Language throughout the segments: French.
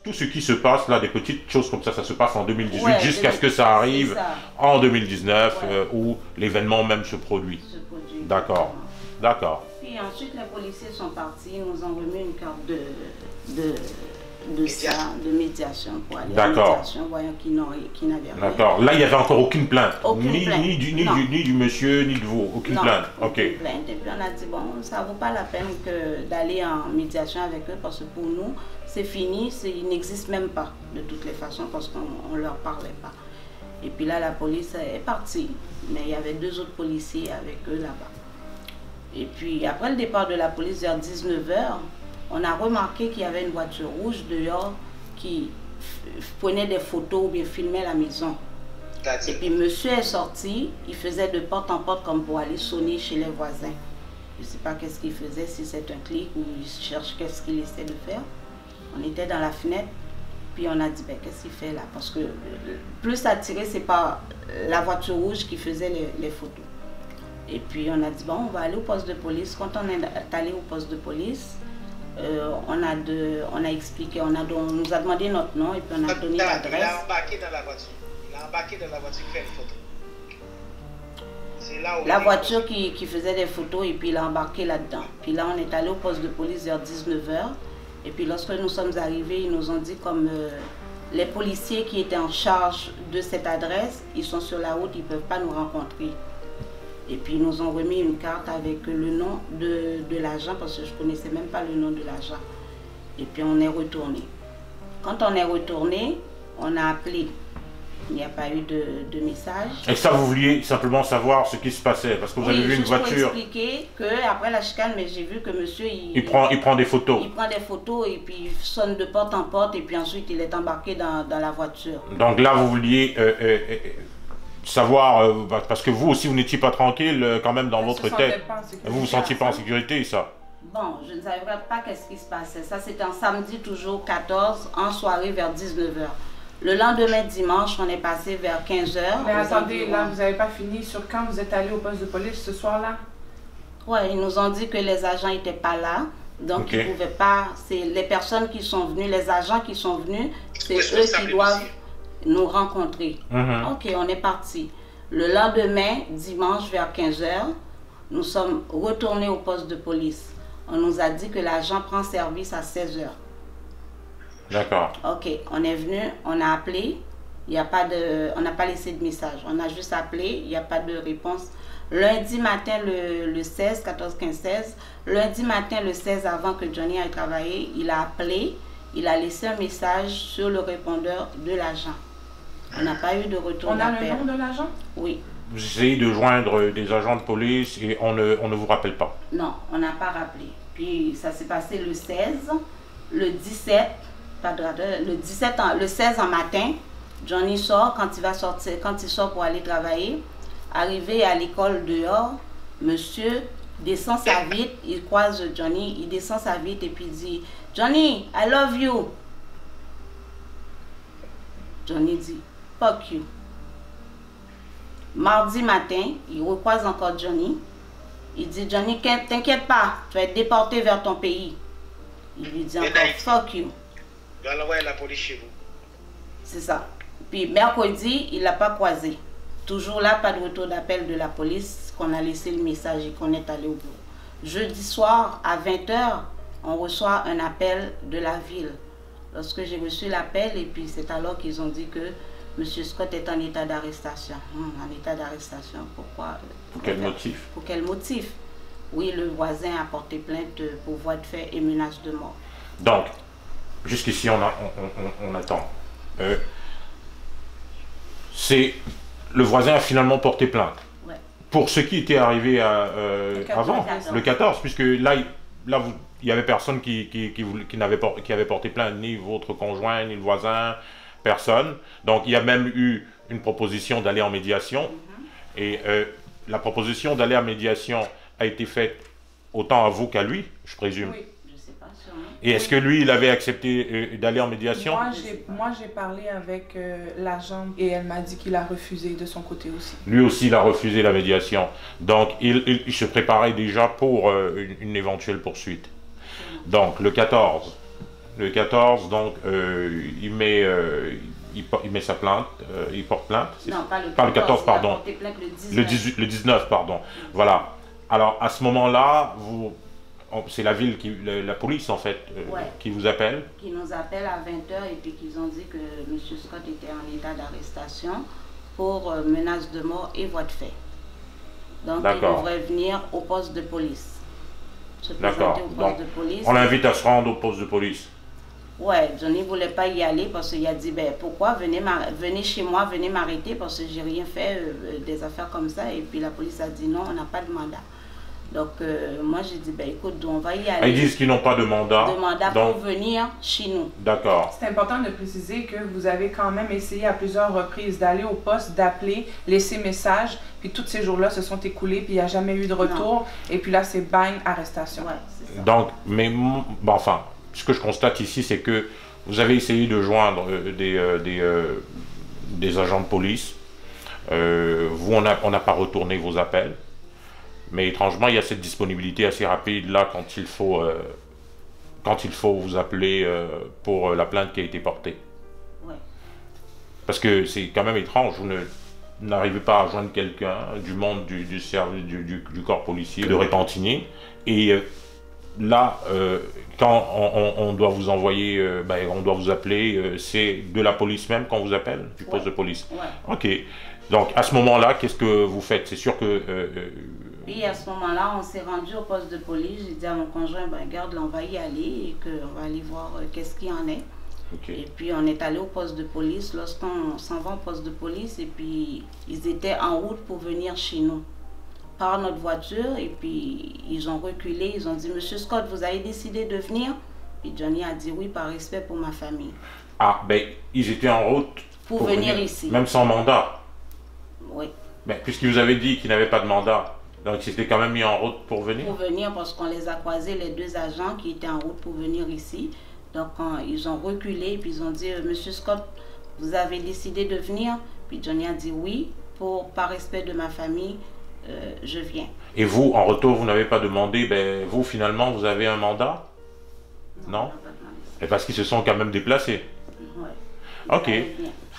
tout ce qui se passe là, des petites choses comme ça se passe en 2018 Ouais, jusqu'à ce que ça arrive ça. en 2019 Ouais. Où l'événement même se produit. Se produit. D'accord, d'accord. Puis ensuite, les policiers sont partis, ils nous ont remis une carte de médiation pour aller en médiation, voyant qu'ils n'avaient rien. D'accord. Là, il n'y avait encore aucune plainte. Aucune plainte. Ni du monsieur, ni de vous. Aucune plainte. Aucune plainte. Et puis on a dit, bon, ça ne vaut pas la peine d'aller en médiation avec eux parce que pour nous, c'est fini, ils n'existent même pas de toutes les façons parce qu'on ne leur parlait pas. Et puis là, la police est partie. Mais il y avait 2 autres policiers avec eux là-bas. Et puis après le départ de la police vers 19 h, on a remarqué qu'il y avait une voiture rouge dehors qui prenait des photos ou bien filmait la maison. Et puis monsieur est sorti, il faisait de porte en porte comme pour aller sonner chez les voisins. Je ne sais pas qu'est-ce qu'il faisait, si c'est un clic ou il cherche qu'est-ce qu'il essaie de faire. On était dans la fenêtre, puis on a dit, ben, qu'est-ce qu'il fait là? Parce que plus attiré, c'est pas la voiture rouge qui faisait les photos. Et puis on a dit, bon, on va aller au poste de police. Quand on est allé au poste de police, on a expliqué, on nous a demandé notre nom et puis on a donné l'adresse. Il a embarqué dans la voiture. Il a embarqué dans la voiture, il fait une photo. C'est là où la voiture qui faisait des photos et puis il a embarqué là-dedans. Puis là, on est allé au poste de police vers 19 h. Et puis lorsque nous sommes arrivés, ils nous ont dit comme les policiers qui étaient en charge de cette adresse, ils sont sur la route, ils ne peuvent pas nous rencontrer. Et puis ils nous ont remis une carte avec le nom de l'agent parce que je ne connaissais même pas le nom de l'agent. Et puis on est retourné. Quand on est retourné, on a appelé. Il n'y a pas eu de message. Et ça, vous vouliez simplement savoir ce qui se passait parce que vous avez vu une voiture. Pour expliquer qu'après la chicane, mais j'ai vu que monsieur, il prend des photos. Il prend des photos et puis il sonne de porte en porte et puis ensuite il est embarqué dans la voiture. Donc là, vous vouliez savoir, parce que vous aussi, vous n'étiez pas tranquille quand même dans votre tête. Vous vous sentiez pas en sécurité, ça? Bon, je ne savais pas qu'est-ce qui se passait. Ça, c'était un samedi toujours 14, en soirée vers 19 h. Le lendemain, dimanche, on est passé vers 15 h. Mais attendez, là, vous n'avez pas fini sur quand vous êtes allé au poste de police ce soir-là? Oui, ils nous ont dit que les agents n'étaient pas là. Donc, ils ne pouvaient pas. C'est les personnes qui sont venues, les agents qui sont venus, c'est eux qui doivent nous rencontrer. Ok, on est parti. Le lendemain, dimanche, vers 15 h, nous sommes retournés au poste de police. On nous a dit que l'agent prend service à 16 h. D'accord. Ok, on est venu, on a appelé, on n'a pas laissé de message, on a juste appelé, il n'y a pas de réponse. Lundi matin, le 16, 14, 15, 16, lundi matin, le 16, avant que Johnny aille travailler, il a appelé, il a laissé un message sur le répondeur de l'agent. On n'a pas eu de retour d'appel. On a le nom de l'agent? Oui. Vous essayez de joindre des agents de police et on ne vous rappelle pas? Non, on n'a pas rappelé. Puis ça s'est passé le 16, le 17, le 16 en matin, Johnny sort, quand il sort pour aller travailler, arrivé à l'école dehors, monsieur descend sa vitre, il croise Johnny, il descend sa vitre et puis il dit « Johnny, I love you ». Johnny dit « Fuck you ». Mardi matin, il recroise encore Johnny. Il dit « Johnny, t'inquiète pas, tu vas être déporté vers ton pays ». Il lui dit encore « Fuck you ». Il doit l'envoyer la police chez vous. C'est ça. Puis mercredi, il ne l'a pas croisé. Toujours là, pas de retour d'appel de la police, qu'on a laissé le message et qu'on est allé au bureau. Jeudi soir, à 20 h, on reçoit un appel de la ville. Lorsque j'ai reçu l'appel, et puis c'est alors qu'ils ont dit que M. Scott est en état d'arrestation. En état d'arrestation, pourquoi? Pour quel motif? Pour quel motif? Oui, le voisin a porté plainte pour voie de fait et menace de mort. Donc, jusqu'ici, on attend. Le voisin a finalement porté plainte. Ouais. Pour ce qui était arrivé avant, le 14, puisque là il y avait personne qui avait porté plainte, ni votre conjoint, ni le voisin, personne. Donc il y a même eu une proposition d'aller en médiation. Et la proposition d'aller en médiation a été faite autant à vous qu'à lui, je présume. Oui. Et est-ce que lui, il avait accepté d'aller en médiation? Moi, j'ai parlé avec l'agent et elle m'a dit qu'il a refusé de son côté aussi. Lui aussi, il a refusé la médiation. Donc, il se préparait déjà pour une éventuelle poursuite. Donc, le 14, Le 14, donc, il met sa plainte, il porte plainte. Non, pas le 14, pardon. Il a porté plainte le 19. Le 19, pardon. Voilà. Alors, à ce moment-là, c'est la ville, la police, en fait, qui vous appelle. Qui nous appelle à 20h et puis qu'ils ont dit que M. Scott était en état d'arrestation pour menace de mort et voie de fait. Donc, il devrait venir au poste de police. Se présenter au poste de police. On l'invite à se rendre au poste de police. Ouais, Johnny ne voulait pas y aller parce qu'il a dit, ben, pourquoi venez chez moi, venez m'arrêter parce que j'ai rien fait, des affaires comme ça. Et puis la police a dit non, on n'a pas de mandat. Donc moi j'ai dit, ben écoute, on va y aller. Ils disent qu'ils n'ont pas de mandat. Pour venir chez nous. D'accord. C'est important de préciser que vous avez quand même essayé à plusieurs reprises d'aller au poste, d'appeler, laisser message. Puis tous ces jours-là se sont écoulés, puis il n'y a jamais eu de retour. Non. Et puis là, c'est bang, arrestation. Ouais, c'est ça. Donc, mais bon, enfin, ce que je constate ici, c'est que vous avez essayé de joindre des agents de police. Vous, on n'a pas retourné vos appels. Mais étrangement, il y a cette disponibilité assez rapide là quand il faut vous appeler pour la plainte qui a été portée. Ouais. Parce que c'est quand même étrange, vous n'arrivez pas à joindre quelqu'un du monde du service du corps policier de Repentigny. Et là, quand on doit vous envoyer, on doit vous appeler, c'est de la police même qu'on vous appelle, du poste de police. Ouais. Ok. Donc à ce moment-là, qu'est-ce que vous faites? C'est sûr que... Et à ce moment-là, on s'est rendu au poste de police. J'ai dit à mon conjoint, ben, regarde, là, on va y aller et qu'on va aller voir qu'est-ce qu'il y en est. Okay. Et puis on est allé au poste de police. Lorsqu'on s'en va au poste de police, et puis ils étaient en route pour venir chez nous par notre voiture. Et puis ils ont reculé, ils ont dit, Monsieur Scott, vous avez décidé de venir? Et Johnny a dit oui, par respect pour ma famille. Ah, ben ils étaient en route pour venir ici. Même sans mandat? Oui. Ben, puisqu'ils vous avaient dit qu'ils n'avaient pas de mandat. Donc, ils s'étaient quand même mis en route pour venir? Pour venir, parce qu'on les a croisés, les deux agents qui étaient en route pour venir ici. Donc, ils ont reculé, puis ils ont dit, Monsieur Scott, vous avez décidé de venir? Puis Johnny a dit oui, par respect de ma famille, je viens. Et vous, en retour, vous n'avez pas demandé, ben, vous, finalement, vous avez un mandat? Non? Et parce qu'ils se sont quand même déplacés? Oui. Ok,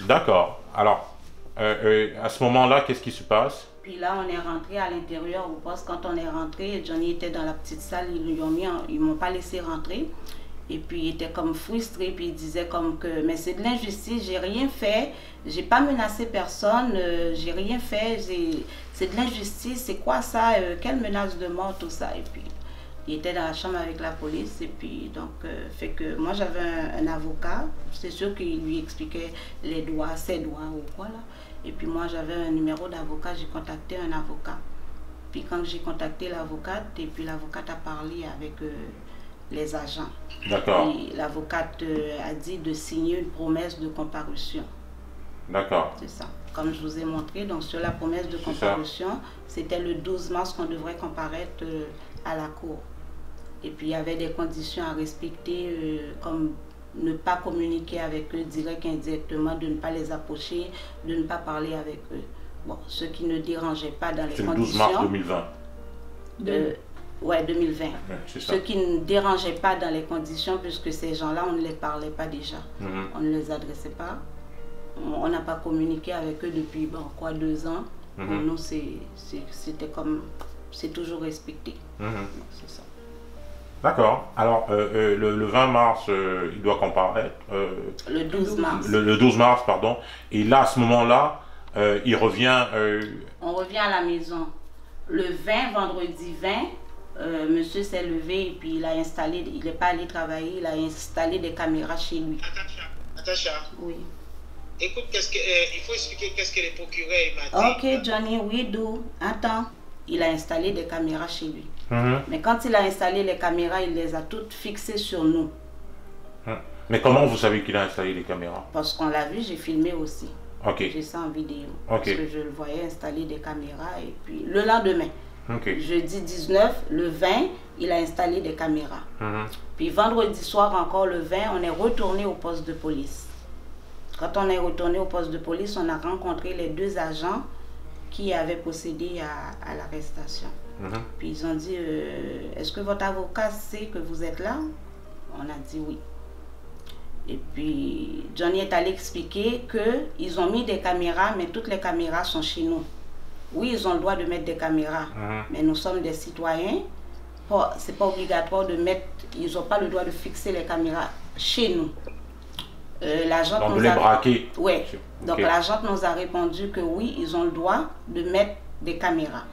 d'accord. Alors, à ce moment-là, qu'est-ce qui se passe? Puis là, on est rentré à l'intérieur au poste. Quand on est rentré, Johnny était dans la petite salle, ils m'ont pas laissé rentrer. Et puis, il était comme frustré, puis il disait comme que, mais c'est de l'injustice, j'ai rien fait, j'ai pas menacé personne, j'ai rien fait, c'est de l'injustice, c'est quoi ça, quelle menace de mort, tout ça. Et puis, il était dans la chambre avec la police, et puis, donc, fait que moi, j'avais un avocat, c'est sûr qu'il lui expliquait les droits, ses droits ou quoi, là. Et puis moi, j'avais un numéro d'avocat, j'ai contacté un avocat. Puis quand j'ai contacté l'avocate, et puis l'avocate a parlé avec les agents. D'accord. Et l'avocate a dit de signer une promesse de comparution. D'accord. C'est ça. Comme je vous ai montré, donc sur la promesse de comparution, c'était le 12 mars qu'on devrait comparaître à la cour. Et puis il y avait des conditions à respecter, comme ne pas communiquer avec eux direct et indirectement, de ne pas les approcher, de ne pas parler avec eux. Bon, ce qui ne dérangeait pas dans les conditions... C'est le 12 mars 2020. Ouais, 2020. Ouais, ce qui ne dérangeait pas dans les conditions, puisque ces gens-là, on ne les parlait pas déjà. On ne les adressait pas. On n'a pas communiqué avec eux depuis, 2 ans. Pour nous, c'était comme... C'est toujours respecté. C'est ça. D'accord. Alors, le 20 mars, il doit comparaître. Le 12 mars. Le 12 mars, pardon. Et là, à ce moment-là, il revient... On revient à la maison. Le 20, vendredi 20, monsieur s'est levé et puis il a installé... Il n'est pas allé travailler, il a installé des caméras chez lui. Natacha. Oui. Écoute, il faut expliquer qu'est-ce que le procureur m'a dit. Ok, Johnny, oui, d'où? Attends. Il a installé des caméras chez lui. Mais quand il a installé les caméras, il les a toutes fixées sur nous. Mais comment vous savez qu'il a installé les caméras? Parce qu'on l'a vu, j'ai filmé aussi. Ok. J'ai ça en vidéo. Parce que je le voyais installer des caméras. Et puis le lendemain, jeudi 19, le 20, il a installé des caméras. Puis vendredi soir, encore le 20, on est retourné au poste de police. Quand on est retourné au poste de police, on a rencontré les 2 agents qui avaient procédé à l'arrestation. Puis ils ont dit, est-ce que votre avocat sait que vous êtes là? On a dit oui. Et puis, Johnny est allé expliquer qu'ils ont mis des caméras, mais toutes les caméras sont chez nous. Oui, ils ont le droit de mettre des caméras, mais nous sommes des citoyens. C'est pas obligatoire de mettre, ils n'ont pas le droit de fixer les caméras chez nous. L'agent nous a braquer. Ouais. Donc l'agent nous a répondu que oui, ils ont le droit de mettre des caméras.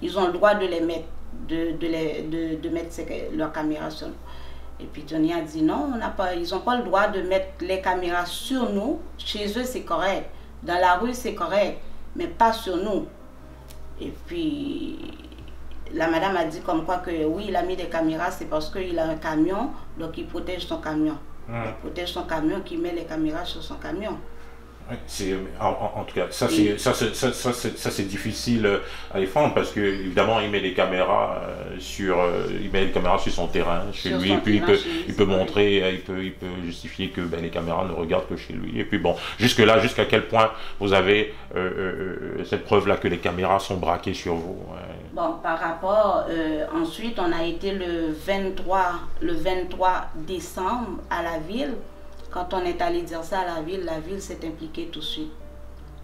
Ils ont le droit de les mettre, de mettre leurs caméras sur nous. Et puis Johnny a dit non, ils n'ont pas le droit de mettre les caméras sur nous. Chez eux c'est correct, dans la rue c'est correct, mais pas sur nous. Et puis la madame a dit comme quoi que oui, il a mis des caméras, c'est parce qu'il a un camion, donc il protège son camion. Il protège son camion, qui met les caméras sur son camion. En tout cas, ça c'est difficile à défendre parce que évidemment il met des caméras sur son terrain chez lui, et puis il peut montrer, il peut justifier que les caméras ne regardent que chez lui. Et puis bon, jusqu'à quel point vous avez cette preuve là que les caméras sont braquées sur vous? Bon, par rapport, ensuite on a été le 23 décembre à la ville. Quand on est allé dire ça à la ville s'est impliquée tout de suite.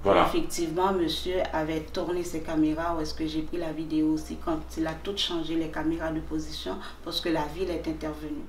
Voilà. Effectivement, monsieur avait tourné ses caméras, où est-ce que j'ai pris la vidéo aussi, quand il a tout changé les caméras de position, parce que la ville est intervenue.